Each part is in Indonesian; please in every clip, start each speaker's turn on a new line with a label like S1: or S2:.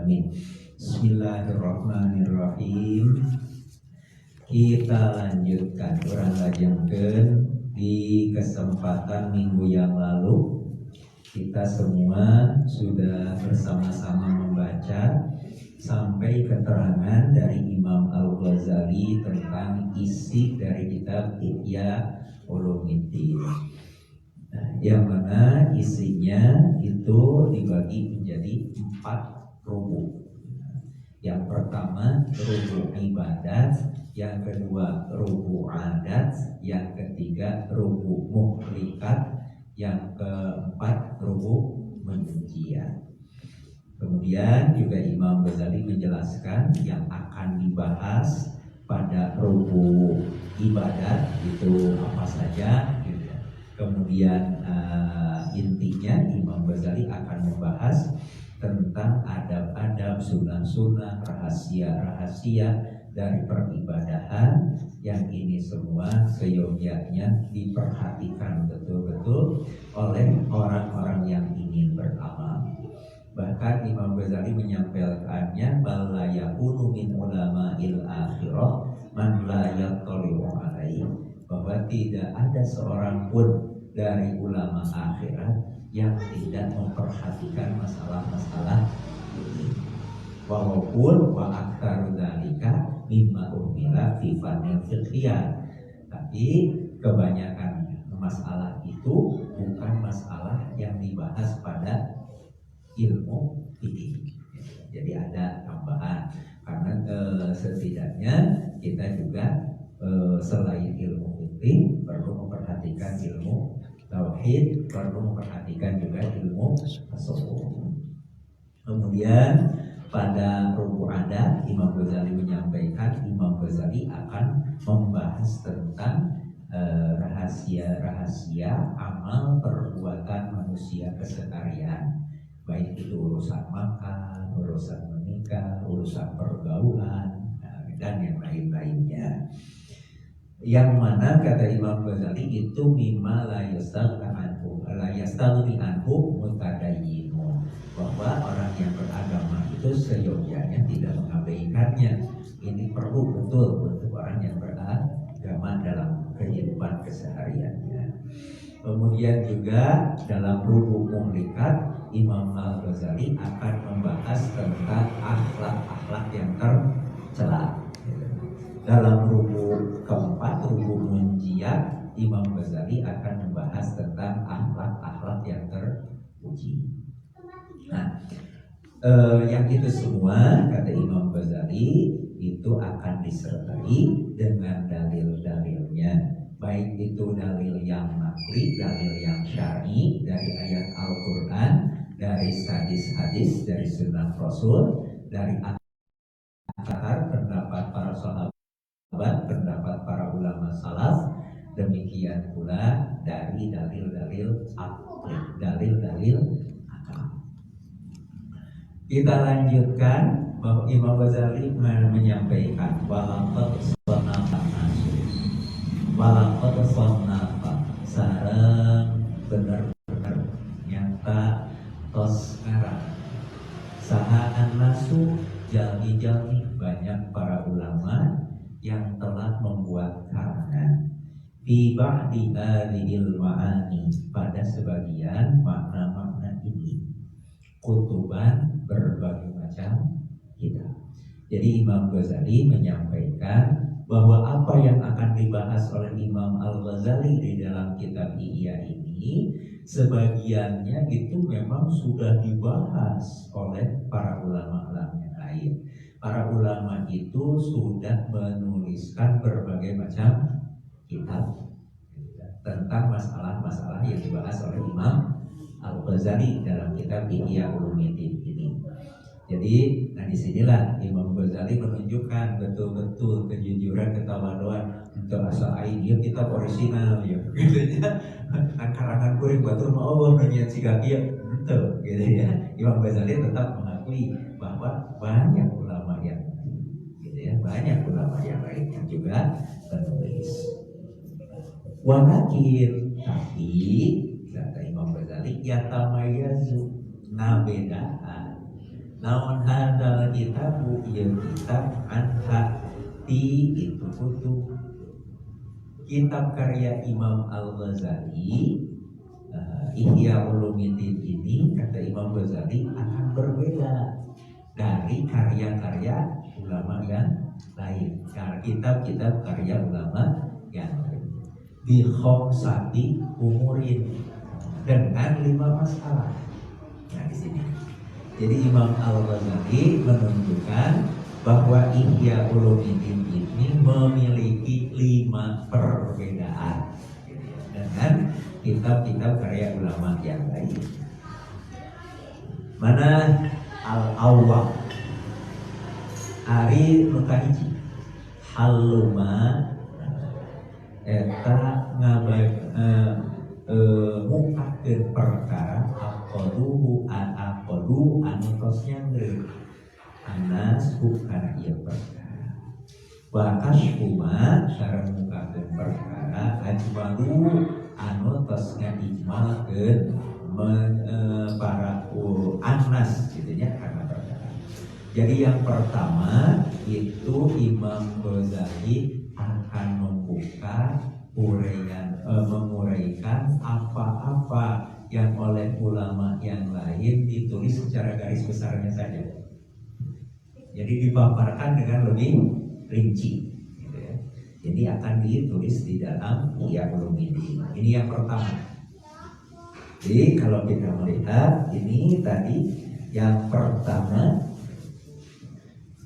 S1: alamin. Bismillahirrahmanirrahim. Kita lanjutkan urang lajengkeun di kesempatan minggu yang lalu. Kita semua sudah bersama-sama membaca sampai keterangan dari Imam Al-Ghazali tentang isi dari kitab Ihya Ulumuddin. Yang mana isinya itu dibagi menjadi 4 rubu. Yang pertama rubu ibadat, yang kedua rubu adat, yang ketiga rubu muhlikat, yang keempat rubu menunjian. Kemudian juga Imam Ghazali menjelaskan yang akan dibahas pada rubu ibadat itu apa saja gitu. Kemudian intinya Imam Ghazali akan membahas tentang adab-adab, sunnah-sunnah, rahasia-rahasia dari peribadahan yang ini semua seyogyanya diperhatikan betul-betul oleh orang-orang yang ingin beramal. Bahkan Imam Ghazali menyampaikannya bal la yakunu min ulama'il akhirah man la yattali'u alaihi, bahwa tidak ada seorang pun dari ulama akhirat yang tidak memperhatikan masalah-masalah ini. Walaupun wa aktaru dzalika mimma umila fi fanil fiqhiyah, tapi kebanyakan masalah itu bukan masalah yang dibahas pada ilmu fikih. Jadi ada tambahan karena setidaknya kita juga selain ilmu fikih perlu memperhatikan ilmu tauhid, perlu memperhatikan juga ilmu tasawuf. Kemudian pada rubu adat Imam Ghazali menyampaikan Imam Ghazali akan membahas tentang rahasia-rahasia amal perbuatan manusia keseharian, baik itu urusan makan, urusan menikah, urusan pergaulan, dan yang lain-lainnya. Yang mana kata Imam Ghazali itu mimma la yastaghni anhu mutadayyinun, bahwa orang yang beragama itu seyogyanya tidak mengabaikannya. Ini perlu betul untuk orang yang beragama dalam kehidupan kesehariannya. Kemudian juga dalam rubu muhlikat Imam Al-Ghazali akan membahas tentang akhlak-akhlak yang tercela. Dalam rubu keempat, rubu munjiat, Imam Ghazali akan membahas tentang akhlak-akhlak yang terpuji. Nah, yang itu semua kata Imam Ghazali itu akan disertai dengan dalil-dalilnya, baik itu dalil yang nakli, dalil yang syar'i dari ayat Al-Quran, dari hadis-hadis, dari sunnah Rasul, dari akar pendapat para sahabat, pendapat para ulama salaf, demikian pula dari dalil-dalil akli, dalil-dalil akal. Kita lanjutkan bahwa Imam Ghazali menyampaikan walaqad sannafa sareng bener-bener nyata tos ngarang saha an-nasu jalmi-jalmi, banyak para ulama yang telah membuat karangan fi ba'di hadhil ma'ani, pada sebagian makna-makna ini, kutuban, berbagai macam kitab. Jadi Imam Ghazali menyampaikan bahwa apa yang akan dibahas oleh Imam Al-Ghazali di dalam kitab Ihya ini sebagiannya itu memang sudah dibahas oleh para ulama-ulama yang lain. Para ulama itu sudah menuliskan berbagai macam kitab tentang masalah-masalah yang dibahas oleh Imam Al-Ghazali dalam kitab Ihya Ulumuddin ini. Jadi, disinilah Imam Ghazali menunjukkan betul-betul kejujuran, ketawaduan untuk asal dia kitab orisinal ya. Gitu ya. Karangan kuring batur mah Allah nanya sigakia betul gitu ya. Imam Ghazali tetap mengakui bahwa banyak ulama yang gitu ya, banyak ulama yang lain yang juga menulis. Walakin, tapi kata Imam Ghazali yatamayazu, nabedaan naon hada kitabu ieu kitab anha ti itu kutu kitab karya Imam Al-Ghazali. Ihya Ulumuddin ini kata Imam Ghazali akan berbeda dari karya-karya ulama yang lain, kitab-kitab karya ulama yang lain. Bi khomsati umurin, dengan 5 masalah. Nah di sini. Jadi Imam Al-Ghazali menunjukkan bahwa Ihya Ulumuddin ini memiliki 5 perbedaan dengan kitab-kitab karya ulama yang lain. Mana al-awwal ari nu kahiji haluma eta mukakeun perkara aqaduhu aqadu anu tos nyanggeun anas bukan ieu perkara bakas kuma sareng mukakeun perkara ajmalu anu tos ngajmalkeun para anas gitu ya karena perkara. Jadi yang pertama itu Imam Ghazali akan membuka menguraikan apa-apa yang oleh ulama yang lain ditulis secara garis besarnya saja. Jadi dipaparkan dengan lebih rinci. Gitu ya. Jadi akan ditulis di dalam Ihya Ulumuddin. Ini yang pertama. Jadi kalau kita melihat ini tadi yang pertama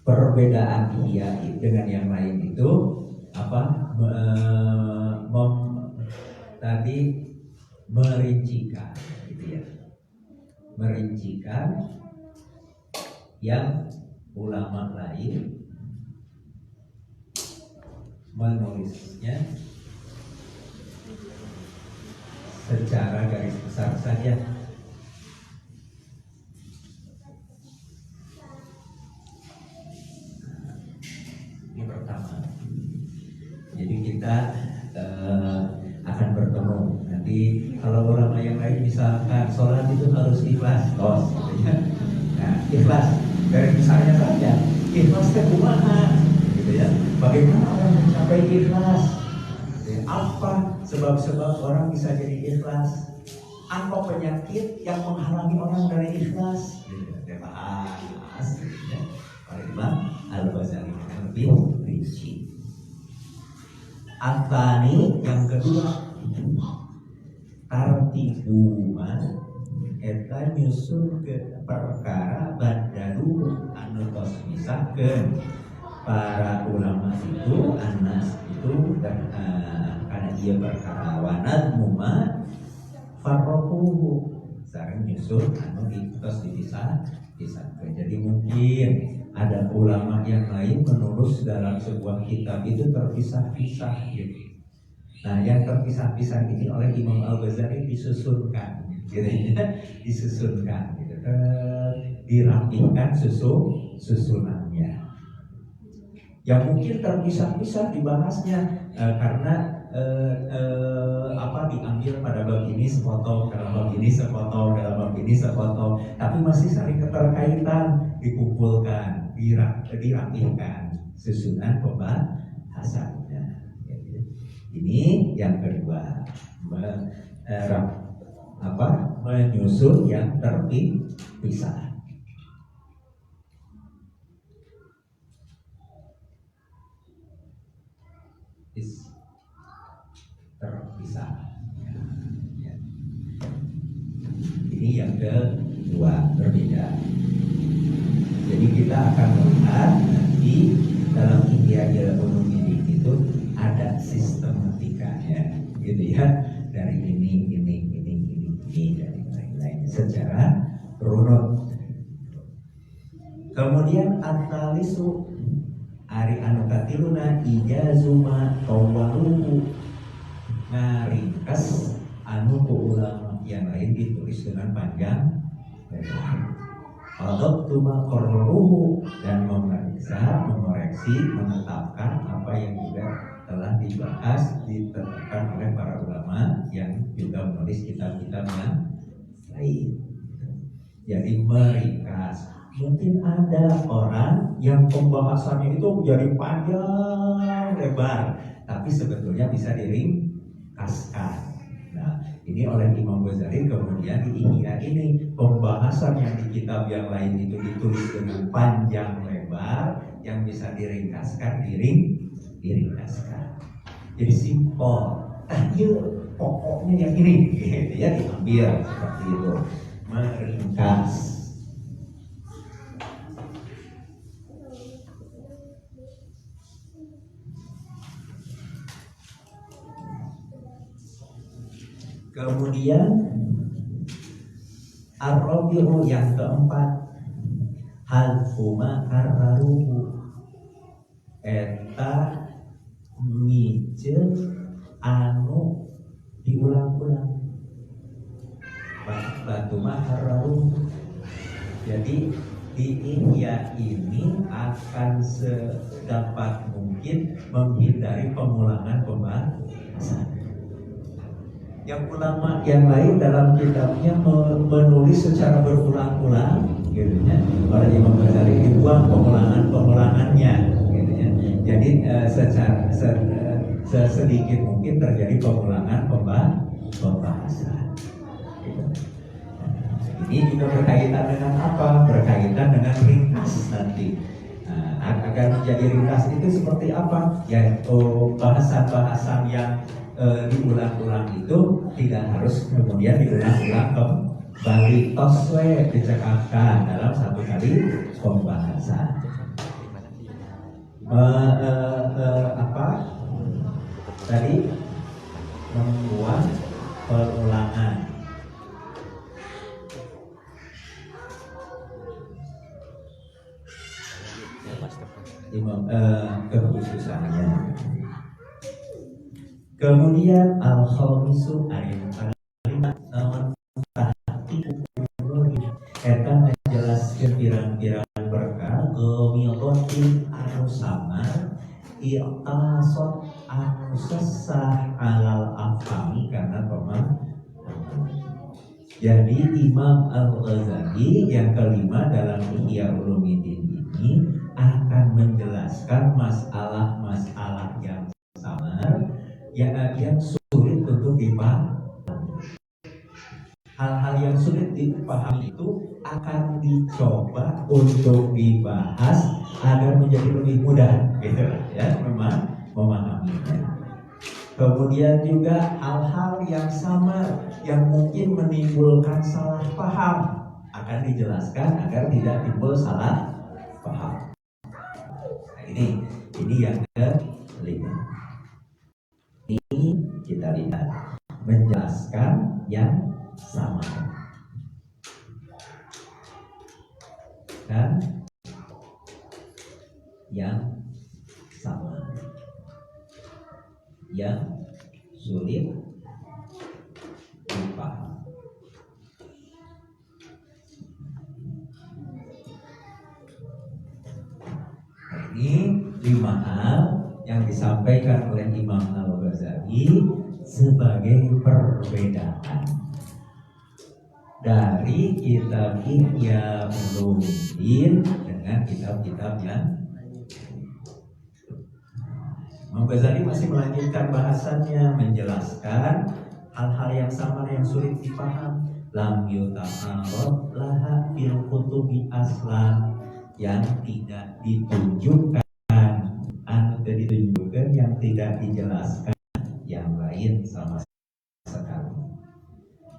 S1: perbedaan Ihya dengan yang lain itu apa? Tadi merincikan, gitu ya. Merincikan yang ulama lain menulisnya secara garis besar saja. Ini pertama. Jadi kita akan bertemu. Nanti kalau ulama yang lain misalkan sholat itu harus ikhlas, gitu ya. Nah, ikhlas garis besarnya saja. Ikhlas itu kumaha, gitu ya. Bagaimana orang mencapai ikhlas? Apa sebab-sebab orang bisa jadi ikhlas? Apa penyakit yang menghalangi orang dari ikhlas? Bahas, ya. Oleh Imam Al-Ghazali lebih rinci. Atani yang kedua, tartibuma eta nyusun ke perkara badalu anu tos misahkeun para ulama itu anas itu dan karena ia perkara wanad muma farroquhu sareng nyusun anu tos dipisah. Jadi mungkin ada ulama yang lain menulis dalam sebuah kitab itu terpisah-pisah gitu. Nah yang terpisah-pisah ini oleh Imam Al-Ghazali disusunkan gitu ya. Disusunkan gitu. Dirapihkan susunannya. Yang mungkin terpisah-pisah dibahasnya karena diambil pada bab ini sepotong, dalam bab ini sepotong, dalam bab ini sepotong, tapi masih saling keterkaitan, dikumpulkan, dirapihkan susunan pembahasannya. Ini yang kedua, menyusun yang terpisah. Terpisah. Ya. Ini yang kedua, berbeda. Jadi kita akan melihat nanti dalam Ihya Ulumuddin itu ada sistematikanya, gitu ya. Dari ini dari lain-lain secara runut. Kemudian at-talisu ari anu katiluna ijazuma tawaluhu ngaringkas anu ku ulama yang lain ditulis dengan panjang Al-Dabtuma Qarruhu dan memeriksa, mengoreksi, menetapkan apa yang juga telah dibahas, ditetapkan oleh para ulama yang juga menulis kitab-kitab yang lain. Jadi meringkas, Mungkin ada orang yang pembahasannya itu jadi panjang lebar, tapi sebetulnya bisa diringkaskan. Nah, ini oleh Imam Ghazali kemudian di Ihya ini pembahasan yang di kitab yang lain itu ditulis dengan panjang lebar, yang bisa diringkaskan diringkaskan. Jadi simpel. Pokoknya yang ini, gitu ya, diambil seperti itu, meringkas. Kemudian ar-rabi'u yang keempat, halfuma karraruhu, eta mije anu diulang-ulang. Batu karraruhu. Jadi di Ihya ini akan sedapat mungkin menghindari pengulangan pembahasan. Yang ulama yang lain dalam kitabnya menulis secara berulang-ulang, gitu ya. Oleh Imam Ghazali dibuang pengulangannya, gitu ya. Jadi secara sedikit mungkin terjadi pengulangan pembahasan. Gitu. Ini juga berkaitan dengan apa? Berkaitan dengan ringkas nanti. Agar menjadi ringkas itu seperti apa? Yaitu bahasan-bahasan yang diulang-ulang itu tidak harus kemudian diulang-ulang kembali, toswe dicekakkan dalam satu kali pembahasan. Apa tadi membuat perulangan. Kekhususannya. Kemudian al-khamisu ayat kalimat nawan eta menjelaskan pirang-pirang berkah gemirotin anu samar i'tasot anu sesah alal afami karena pemaham. Jadi Imam Al-Ghazali yang kelima dalam Ihya Ulumuddin ini akan menjelaskan masalah-masalah yang samar yang sulit untuk dipahami. Hal-hal yang sulit dipahami itu akan dicoba untuk dibahas agar menjadi lebih mudah, gitu ya, memang memahaminya. Kemudian juga hal-hal yang samar yang mungkin menimbulkan salah paham akan dijelaskan agar tidak timbul salah paham. Nah, ini yang kelima. Ini kita lihat menjelaskan yang sama dan yang sama, yang sulit dipahami. Ini 5 hal yang disampaikan oleh Imam Al-Ghazali sebagai perbedaan dari kitab Ihya Ulumuddin dengan kitab-kitab yang Imam Ghazali masih melanjutkan bahasannya, menjelaskan hal-hal yang samar yang sulit dipaham. Lam yuta'arad laha fil kutubi aslan, yang tidak ditunjukkan yang tidak dijelaskan yang lain sama sekali.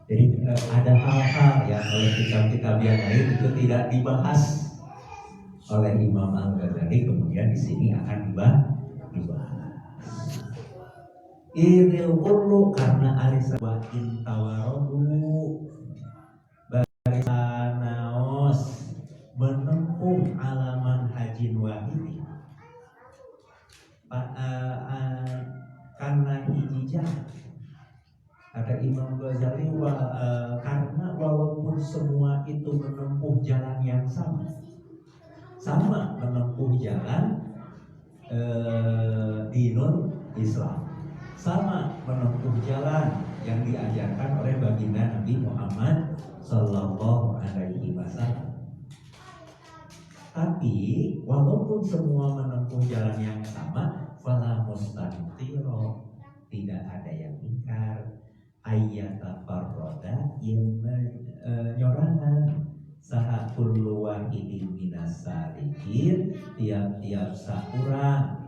S1: Jadi ada hal-hal yang oleh kitab-kitab yang lain itu tidak dibahas oleh Imam Al-Ghazali, kemudian di sini akan dibahas. Idil kullu karena alisa wa intawarodu barisanaos menempuh alaman hajin wahidi karena hijijah, kata Imam Ghazali, karena walaupun semua itu menempuh jalan yang sama menempuh jalan dinul Islam, sama menempuh jalan yang diajarkan oleh baginda Nabi Muhammad Sallallahu Alaihi Wasallam. Tapi walaupun semua menempuh jalan yang sama, fala mustanqiro, tidak ada yang ingkar ayyata farroda yang menyorangan saha kullu wahidin minas salikin, tiap-tiap sakurang